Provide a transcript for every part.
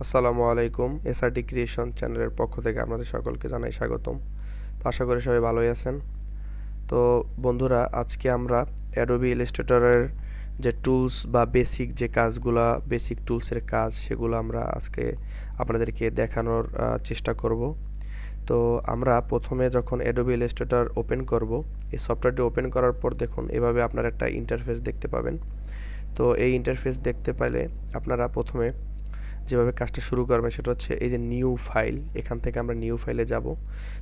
আসসালামু আলাইকুম। SRT creation চ্যানেলের পক্ষ থেকে আপনাদের সকলকে জানাই স্বাগতম। তো আশা করি সবাই ভালোই আছেন। তো বন্ধুরা, আজকে আমরা অ্যাডোবি ইলাস্ট্রেটরের যে টুলস বা বেসিক যে কাজগুলা, বেসিক টুলসের কাজ, সেগুলো আমরা আজকে আপনাদেরকে দেখানোর চেষ্টা করব। তো আমরা প্রথমে যখন অ্যাডোবি ইলাস্ট্রেটর ওপেন করব, এই সফটওয়্যারটি ওপেন করার পর দেখুন এভাবে আপনারা একটা ইন্টারফেস দেখতে পাবেন। তো এই ইন্টারফেস দেখতে পেলে আপনারা প্রথমে যেভাবে কাজটা শুরু করবেন সেটা হচ্ছে এই যে নিউ ফাইল, এখান থেকে আমরা নিউ ফাইলে যাব।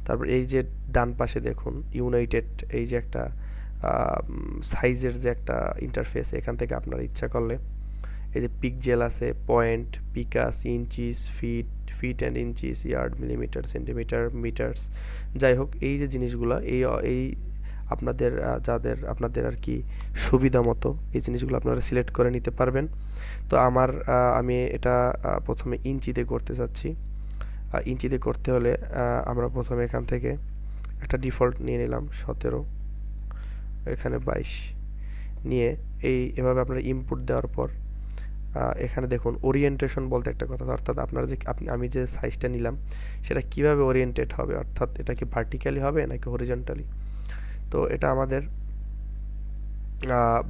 তারপর এই যে ডান পাশে দেখুন ইউনাইটেড, এই যে একটা সাইজের যে একটা ইন্টারফেস, এখান থেকে আপনারা ইচ্ছা করলে এই যে পিকজেল আছে, point, picas, inches, feet, feet and inches, yard, millimetre, centimetre, metres, যাই হোক এই যে জিনিসগুলো এই আপনাদের আপনাদের আর কি সুবিধা মতো এই জিনিসগুলো আপনারা সিলেক্ট করে নিতে পারবেন। তো আমি এটা প্রথমে ইঞ্চিতে করতে চাচ্ছি। ইঞ্চিতে করতে হলে আমরা প্রথমে এখান থেকে একটা ডিফল্ট নিয়ে নিলাম 17, এখানে 22 নিয়ে এভাবে আপনারা ইনপুট দেওয়ার পর এখানে দেখুন ওরিয়েন্টেশন বলতে একটা কথা, অর্থাৎ আপনারা যে আমি যে সাইজটা নিলাম সেটা কিভাবে ওরিয়েন্টেড হবে, অর্থাৎ এটা কি ভার্টিক্যালি হবে নাকি হরিজন্টালি। তো এটা আমাদের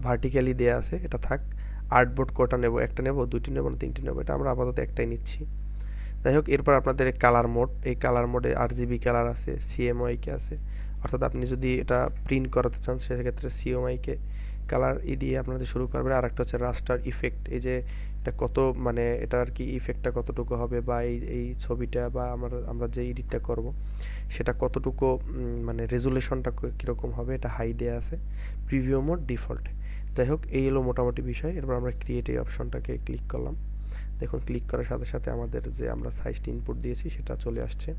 ভার্টিক্যালি দেয়া আছে, এটা থাক। আর্টবোর্ড কটা নেব, একটা নেব, দুইটি নেব না তিনটি নেব, এটা আমরা আপাতত একটাই নিচ্ছি। যাই হোক, এরপর আপনাদের কালার মোড, এই কালার মোডে RGB কালার আছে, CMYK আছে, অর্থাৎ আপনি যদি এটা প্রিন্ট করাতে চান সেক্ষেত্রে CMYK কালার দিয়ে আপনাদের শুরু করবেন। আর একটা হচ্ছে রাস্টার ইফেক্ট, এই যে এটা কত মানে এটা আর কি ইফেক্টটা কতটুকু হবে, বা এই ছবিটা বা আমরা যে এডিটটা করব সেটা কতটুকু মানে রেজুলেশনটা কীরকম হবে, এটা হাই দেয়া আছে। Preview mode default. যাই হোক, এই হলো মোটামুটি বিষয়। এরপর আমরা ক্রিয়েট এই অপশনটাকে ক্লিক করলাম। দেখুন ক্লিক করার সাথে সাথে আমাদের যে আমরা সাইজটি ইনপুট দিয়েছি সেটা চলে আসছে।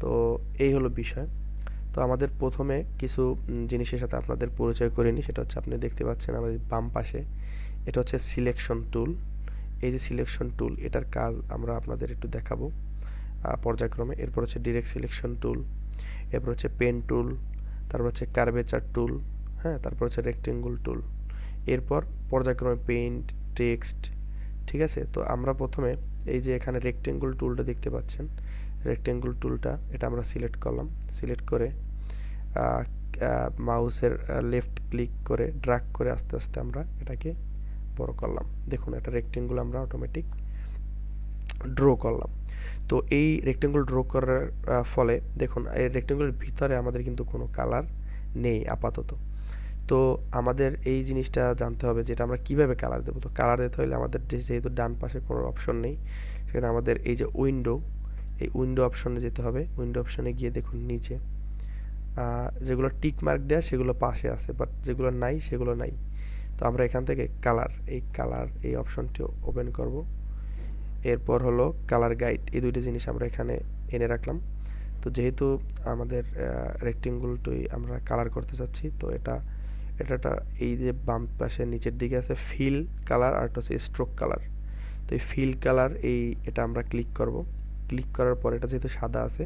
তো এই হলো বিষয়। তো আমাদের প্রথমে কিছু জিনিসের সাথে আপনাদের পরিচয় করে নিই। সেটা হচ্ছে আপনি দেখতে পাচ্ছেন আমাদের বাম পাশে, এটা হচ্ছে সিলেকশন টুল। এই যে সিলেকশন টুল, এটার কাজ আমরা আপনাদের একটু দেখাবো পর্যায়ক্রমে। এরপর হচ্ছে ডিরেক্ট সিলেকশন টুল, এরপর হচ্ছে পেন টুল, তারপর হচ্ছে কার্ভেচার টুল, হ্যাঁ, তারপর হচ্ছে রেক্টেঙ্গুল টুল, এরপর পর্যায়ক্রমে পেইন্ট, টেক্সট, ঠিক আছে। তো আমরা প্রথমে এই যে এখানে রেক্টেঙ্গুল টুলটা দেখতে পাচ্ছেন, রেক্টেঙ্গুল টুলটা এটা আমরা সিলেক্ট করলাম। সিলেক্ট করে মাউসের লেফট ক্লিক করে ড্র্যাগ করে আস্তে আস্তে আমরা এটাকে বড় করলাম। দেখুন একটা রেক্টেঙ্গুল আমরা অটোমেটিক ড্র করলাম। তো এই রেক্টেঙ্গুল ড্র করার ফলে দেখুন এই রেক্টেঙ্গুলের ভিতরে আমাদের কিন্তু কোনো কালার নেই আপাতত। তো আমাদের এই জিনিসটা জানতে হবে যে এটা আমরা কীভাবে কালার দেবো। তো কালার দিতে হলে আমাদের যেহেতু ডান পাশে কোনো অপশন নেই, সেখানে আমাদের এই যে উইন্ডো, এই উইন্ডো অপশনে যেতে হবে। উইন্ডো অপশনে গিয়ে দেখুন নিচে যেগুলো টিক মার্ক দেয়া সেগুলো পাশে আছে, বাট যেগুলো নাই সেগুলো নাই। তো আমরা এখান থেকে কালার এই অপশনটি ওপেন করব। এরপর হলো কালার গাইড, এই দুইটা জিনিস আমরা এখানে এনে রাখলাম। তো যেহেতু আমাদের রেক্টেঙ্গুলটি আমরা কালার করতে চাচ্ছি, তো এটা এই যে বাম পাশে নিচের দিকে আছে ফিল কালার, আর হচ্ছে স্ট্রোক কালার। তো এই ফিল কালার এটা আমরা ক্লিক করব। ক্লিক করার পর এটা যেহেতু সাদা আছে,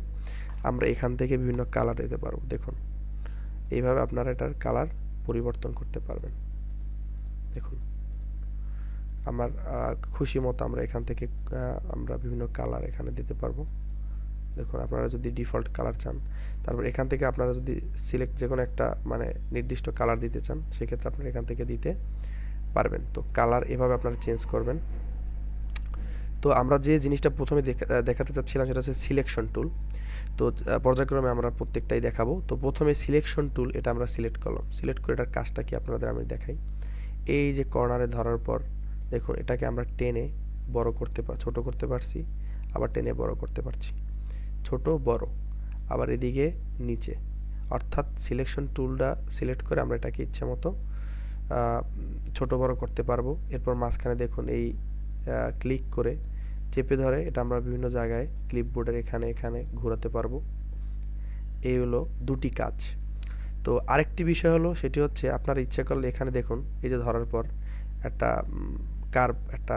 আমরা এখান থেকে বিভিন্ন কালার দিতে পারবো। দেখুন এইভাবে আপনারা এটার কালার পরিবর্তন করতে পারবেন। দেখুন আমার খুশি মতো আমরা এখান থেকে আমরা বিভিন্ন কালার এখানে দিতে পারবো। দেখুন আপনারা যদি ডিফল্ট কালার চান, তারপর এখান থেকে আপনারা যদি সিলেক্ট যে কোনো একটা মানে নির্দিষ্ট কালার দিতে চান, সেক্ষেত্রে আপনারা এখান থেকে দিতে পারবেন। তো কালার এভাবে আপনারা চেঞ্জ করবেন। তো আমরা যে জিনিসটা প্রথমে দেখাতে চাচ্ছিলাম সেটা হচ্ছে সিলেকশন টুল। তো পর্যায়ক্রমে আমরা প্রত্যেকটাই দেখাবো। তো প্রথমে সিলেকশন টুল এটা আমরা সিলেক্ট করলাম। সিলেক্ট করে এটার কাজটা কি আপনাদের আমি দেখাই। এই যে কর্নারে ধরার পর দেখুন এটাকে আমরা টেনে বড় করতে ছোট করতে পারছি, আবার টেনে বড় করতে পারছি, ছোট বড়, আবার এদিকে নিচে। অর্থাৎ সিলেকশন টুলটা সিলেক্ট করে আমরা এটাকে ইচ্ছে মতো ছোট বড় করতে পারবো। এরপর মাঝখানে দেখুন এই ক্লিক করে চেপে ধরে এটা আমরা বিভিন্ন জায়গায় ক্লিপবোর্ডের এখানে এখানে ঘোরাতে পারবো। এই হলো দুটি কাজ। তো আরেকটি বিষয় হলো সেটি হচ্ছে আপনার ইচ্ছা করলে এখানে দেখুন এই যে ধরার পর একটা কার্ভ একটা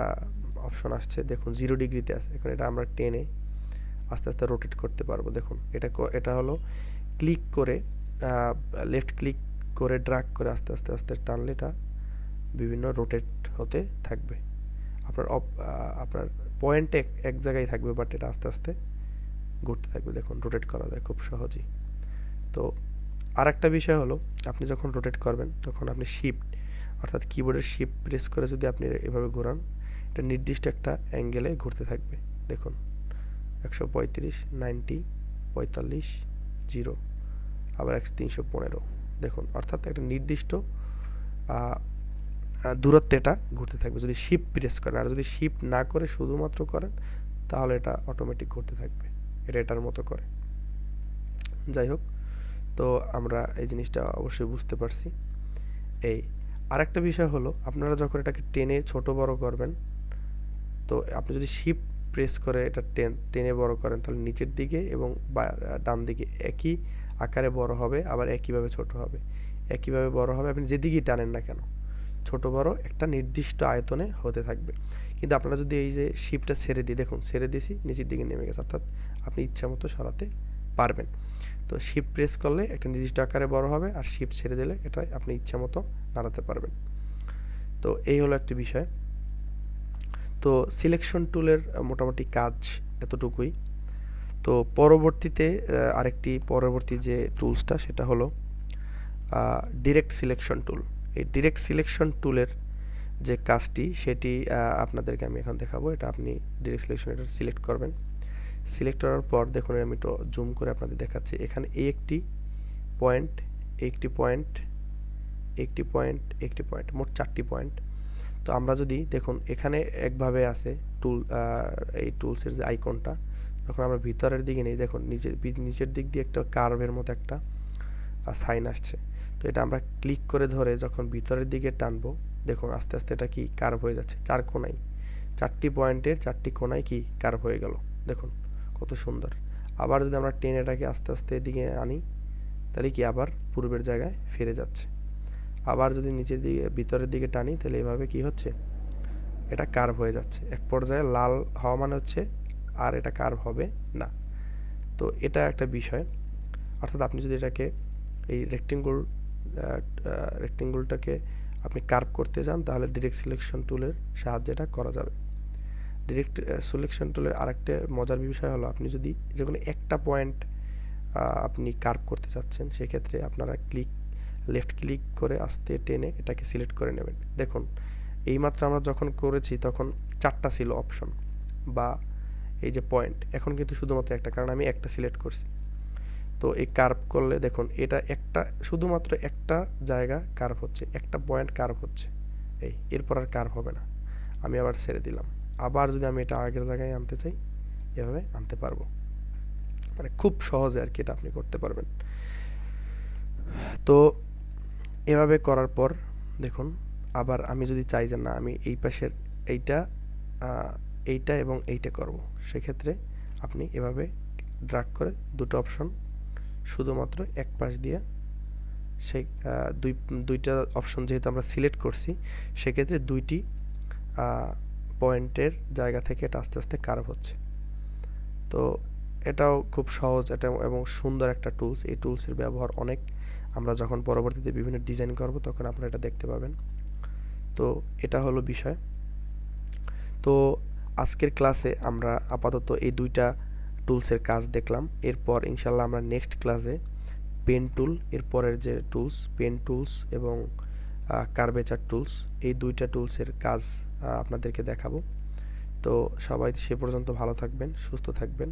অপশন আসছে, দেখুন 0 ডিগ্রিতে আছে। এখন এটা আমরা টেনে আস্তে আস্তে রোটেট করতে পারবো। দেখুন এটা হলো ক্লিক করে লেফট ক্লিক করে ড্র্যাগ করে আস্তে আস্তে আস্তে টানলে এটা বিভিন্ন রোটেট হতে থাকবে। আপনার পয়েন্ট এক জায়গায় থাকবে, বাট এটা আস্তে আস্তে ঘুরতে থাকবে। দেখুন রোটেট করা যায় খুব সহজেই। তো আরেকটা বিষয় হলো, আপনি যখন রোটেট করবেন তখন আপনি শিফট অর্থাৎ কিবোর্ডের শিফট প্রেস করে যদি আপনি এভাবে ঘোরান, এটা নির্দিষ্ট একটা অ্যাঙ্গেলে ঘুরতে থাকবে। দেখুন 135, 90, 45, 0, আবার 315। দেখুন অর্থাৎ একটা নির্দিষ্ট দূরত্বে এটা ঘুরতে থাকবে যদি শিফট প্রেস করেন। আর যদি শিফট না করে শুধুমাত্র করেন তাহলে এটা অটোমেটিক ঘুরতে থাকবে, এটা এটার মতো করে। যাই হোক, তো আমরা এই জিনিসটা অবশ্যই বুঝতে পারছি। এই আরেকটা বিষয় হলো, আপনারা যখন এটাকে টেনে ছোট বড় করবেন, তো আপনি যদি শিফট প্রেস করে এটা টেনে বড় করেন তাহলে নিচের দিকে এবং ডান দিকে একই আকারে বড় হবে, আবার একইভাবে ছোট হবে, একইভাবে বড় হবে। আপনি যেদিকেই টানেন না কেন ছোট বড় একটা নির্দিষ্ট আয়তনে হতে থাকবে। কিন্তু আপনারা যদি এই যে শিফটটা ছেড়ে দিই, দেখুন ছেড়ে দিয়েছি, নিচের দিকে নেমে গেছে, অর্থাৎ আপনি ইচ্ছা মতো সরাতে পারবেন। তো শিফট প্রেস করলে একটা নির্দিষ্ট আকারে বড় হবে, আর শিফট ছেড়ে দিলে এটা আপনি ইচ্ছা মতো নাড়াতে পারবেন। তো এই হলো একটি বিষয়। তো সিলেকশন টুলের মোটামুটি কাজ এতটুকুই। তো পরবর্তীতে পরবর্তী যে টুলসটা সেটা হলো ডিরেক্ট সিলেকশন টুল। এই ডিরেক্ট সিলেকশন টুলের যে কাজটি সেটি আপনাদেরকে আমি এখন দেখাবো। এটা আপনি ডিরেক্ট সিলেকশন এটা সিলেক্ট করবেন। সিলেক্ট করার পর দেখুন আমি একটু জুম করে আপনাদের দেখাচ্ছি। এখানে একটি পয়েন্ট, একটি পয়েন্ট, একটি পয়েন্ট, একটি পয়েন্ট, মোট 4টি পয়েন্ট। তো আমরা যদি দেখুন এখানে একভাবে আছে এই টুলসের যে আইকনটা, যখন আমরা ভিতরের দিকে নেই দেখুন নিচের দিক দিয়ে একটা কার্ভের মতো একটা সাইন আসছে। তো এটা আমরা ক্লিক করে ধরে যখন ভিতরের দিকে টানবো, দেখুন আস্তে আস্তে এটা কি কার্ভ হয়ে যাচ্ছে। 4 কোণায় 4টি পয়েন্টের 4টি কোণায় কি কার্ভ হয়ে গেল। দেখুন কত সুন্দর। আবার যদি আমরা টেনে এটাকে আস্তে আস্তে এদিকে আনি তাহলে কি আবার পূর্বের জায়গায় ফিরে যাচ্ছে। আবার যদি নিচের দিকে ভিতরের দিকে টানি তাহলে এভাবে কি হচ্ছে, এটা কার্ভ হয়ে যাচ্ছে। এক পর্যায়ে লাল হওয়া মানে হচ্ছে আর এটা কার্ভ হবে না। তো এটা একটা বিষয়। অর্থাৎ আপনি যদি এটাকে এই রেক্টেঙ্গুলটাকে আপনি কার্ভ করতে চান তাহলে ডিরেক্ট সিলেকশন টুলের সাহায্যে এটা করা যাবে। ডিরেক্ট সিলেকশন টুলের আরেকটা মজার বিষয় হলো, আপনি যদি যে কোনো একটা পয়েন্ট আপনি কার্ভ করতে চাচ্ছেন সেক্ষেত্রে আপনারা লেফট ক্লিক করে আস্তে টেনে এটাকে সিলেক্ট করে নেবেন। দেখুন এইমাত্র আমরা যখন করেছি তখন 4টা ছিল অপশন বা এই যে পয়েন্ট, এখন কিন্তু শুধুমাত্র একটা, কারণ আমি একটা সিলেক্ট করছি। তো এই কার্ভ করলে দেখুন এটা শুধুমাত্র একটা জায়গা কার্ভ হচ্ছে, একটা পয়েন্ট কার্ভ হচ্ছে, এরপর আর কার্ভ হবে না। আমি আবার ছেড়ে দিলাম। আবার যদি আমি এটা আগের জায়গায় আনতে চাই এভাবে আনতে পারবো। মানে খুব সহজে আর কি এটা আপনি করতে পারবেন। তো এভাবে করার পর দেখুন আবার আমি যদি চাই যে না আমি এই পাশের এইটা এবং এইটা করব, সেক্ষেত্রে আপনি এভাবে ড্র্যাগ করে দুটো অপশন শুধুমাত্র এক পাশ দিয়ে সেই দুইটা অপশন যেহেতু আমরা সিলেক্ট করছি সেক্ষেত্রে দুইটি পয়েন্টের জায়গা থেকে এটা আস্তে আস্তে কার্ভ হচ্ছে। তো এটাও খুব সহজ এটা এবং সুন্দর একটা টুলস। এই টুলসের ব্যবহার অনেক, আমরা যখন পরবর্তীতে বিভিন্ন ডিজাইন করব তখন আপনারা এটা দেখতে পাবেন। তো এটা হলো বিষয়। তো আজকের ক্লাসে আমরা আপাতত এই দুইটা টুলসের কাজ দেখলাম। এরপর ইনশাল্লাহ আমরা নেক্সট ক্লাসে পেন টুল, এরপরের যে টুলস পেন টুলস এবং কার্ভেচার টুলস, এই দুইটা টুলসের কাজ আপনাদেরকে দেখাবো। তো সবাই সে পর্যন্ত ভালো থাকবেন, সুস্থ থাকবেন।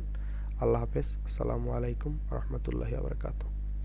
আল্লাহ হাফেজ। আসসালামু আলাইকুম রহমতুল্লাহি ওয়া বারাকাতুহু।